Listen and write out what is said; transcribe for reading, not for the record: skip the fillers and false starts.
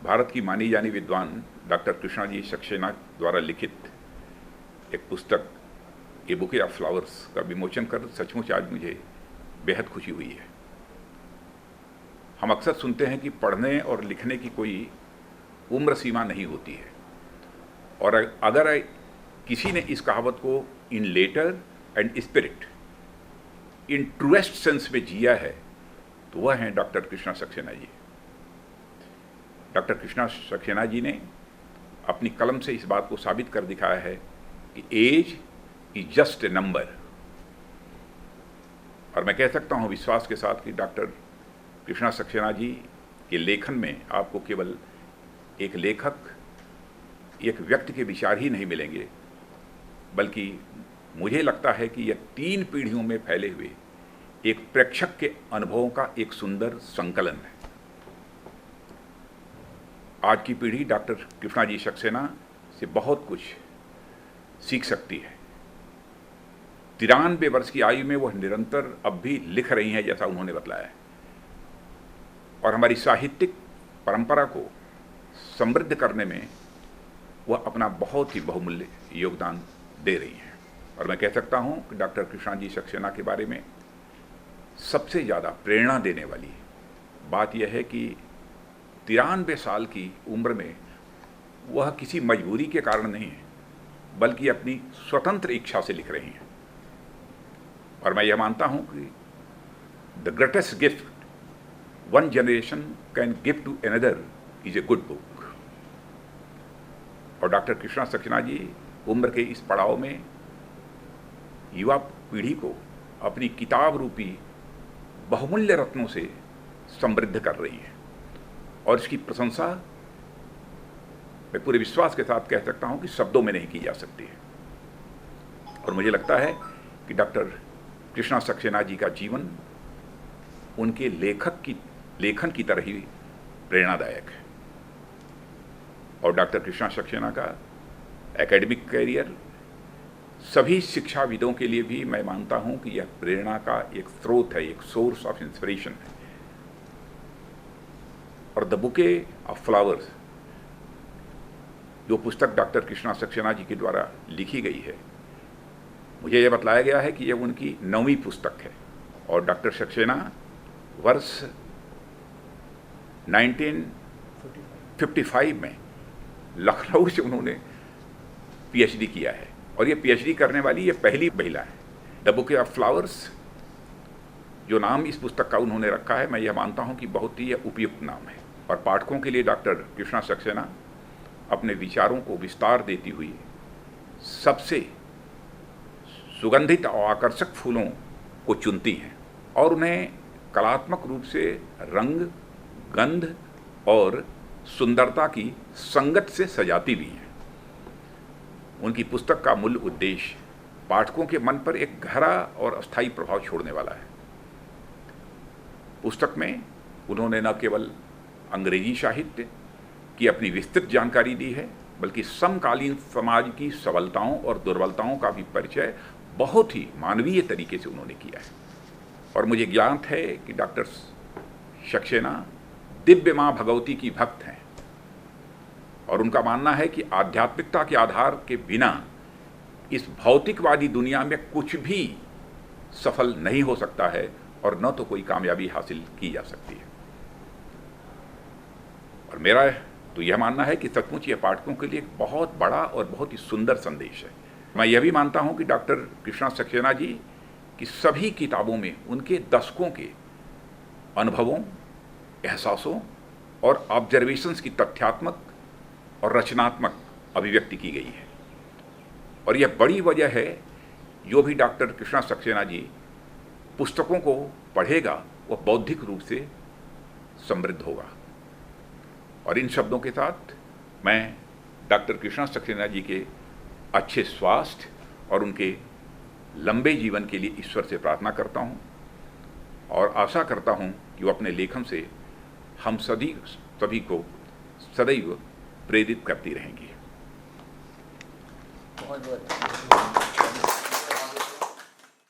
भारत की मानी जानी विद्वान डॉक्टर कृष्णा जी सक्सेना द्वारा लिखित एक पुस्तक ए बुके ऑफ फ्लावर्स का विमोचन कर सचमुच आज मुझे बेहद खुशी हुई है। हम अक्सर सुनते हैं कि पढ़ने और लिखने की कोई उम्र सीमा नहीं होती है, और अगर किसी ने इस कहावत को in letter and spirit, in truest sense में जिया है तो वह हैं डॉक्टर कृष्णा सक्सेना जी। डॉक्टर कृष्णा सक्सेना जी ने अपनी कलम से इस बात को साबित कर दिखाया है कि age is just a number. और मैं कह सकता हूं विश्वास के साथ कि डॉक्टर कृष्णा सक्सेना जी के लेखन में आपको केवल एक लेखक, एक व्यक्ति के विचार ही नहीं मिलेंगे, बल्कि मुझे लगता है कि यह 3 पीढ़ियों में फैले हुए एक प्रेक्षक के अनुभवों का एक सुंदर संकलन है। आज की पीढ़ी डॉक्टर कृष्णा जी सक्सेना से बहुत कुछ सीख सकती है। 93 वर्ष की आयु में वह निरंतर अब भी लिख रही हैं, जैसा उन्होंने बतलाया है, और हमारी साहित्यिक परंपरा को समृद्ध करने में वह अपना बहुत ही बहुमूल्य योगदान दे रही हैं। और मैं कह सकता हूं कि डॉक्टर कृष्णा जी सक्सेना के बारे में सबसे ज़्यादा प्रेरणा देने वाली बात यह है कि 93 साल की उम्र में वह किसी मजबूरी के कारण नहीं है, बल्कि अपनी स्वतंत्र इच्छा से लिख रही हैं। और मैं यह मानता हूं कि the greatest gift one generation can give to another is a good book. और डॉक्टर कृष्णा सक्सेना जी उम्र के इस पड़ाव में युवा पीढ़ी को अपनी किताब रूपी बहुमूल्य रत्नों से समृद्ध कर रही है, और इसकी प्रशंसा मैं पूरे विश्वास के साथ कह सकता हूं कि शब्दों में नहीं की जा सकती है। और मुझे लगता है कि डॉक्टर कृष्णा सक्सेना जी का जीवन उनके लेखन की तरह ही प्रेरणादायक है। और डॉक्टर कृष्णा सक्सेना का एकेडमिक कैरियर सभी शिक्षाविदों के लिए भी मैं मानता हूं कि यह प्रेरणा का एक स्रोत है, एक सोर्स ऑफ इंस्पिरेशन है। और द बुके ऑफ फ्लावर्स, जो पुस्तक डॉक्टर कृष्णा सक्सेना जी के द्वारा लिखी गई है, मुझे यह बतलाया गया है कि यह उनकी 9वीं पुस्तक है। और डॉक्टर सक्सेना वर्ष 1955 में लखनऊ से उन्होंने पीएचडी किया है, और ये पीएचडी करने वाली ये पहली महिला है। द बुके ऑफ फ्लावर्स जो नाम इस पुस्तक का उन्होंने रखा है, मैं यह मानता हूं कि बहुत ही उपयुक्त नाम है। और पाठकों के लिए डॉक्टर कृष्णा सक्सेना अपने विचारों को विस्तार देती हुई सबसे सुगंधित और आकर्षक फूलों को चुनती हैं, और उन्हें कलात्मक रूप से रंग, गंध और सुंदरता की संगत से सजाती भी हैं। उनकी पुस्तक का मूल उद्देश्य पाठकों के मन पर एक गहरा और अस्थायी प्रभाव छोड़ने वाला है। पुस्तक में उन्होंने न केवल अंग्रेजी साहित्य की अपनी विस्तृत जानकारी दी है, बल्कि समकालीन समाज की सबलताओं और दुर्बलताओं का भी परिचय बहुत ही मानवीय तरीके से उन्होंने किया है। और मुझे ज्ञात है कि डॉक्टर सक्सेना दिव्य माँ भगवती की भक्त हैं, और उनका मानना है कि आध्यात्मिकता के आधार के बिना इस भौतिकवादी दुनिया में कुछ भी सफल नहीं हो सकता है, और न तो कोई कामयाबी हासिल की जा सकती है। और मेरा तो यह मानना है कि सचमुच यह पाठकों के लिए एक बहुत बड़ा और बहुत ही सुंदर संदेश है। मैं यह भी मानता हूं कि डॉक्टर कृष्णा सक्सेना जी की सभी किताबों में उनके दशकों के अनुभवों, एहसासों और ऑब्जर्वेशंस की तथ्यात्मक और रचनात्मक अभिव्यक्ति की गई है। और यह बड़ी वजह है, जो भी डॉक्टर कृष्णा सक्सेना जी पुस्तकों को पढ़ेगा वह बौद्धिक रूप से समृद्ध होगा। और इन शब्दों के साथ मैं डॉक्टर कृष्णा सक्सेना जी के अच्छे स्वास्थ्य और उनके लंबे जीवन के लिए ईश्वर से प्रार्थना करता हूं, और आशा करता हूं कि वो अपने लेखन से हम सभी को सदैव प्रेरित करती रहेंगी। बहुत बहुत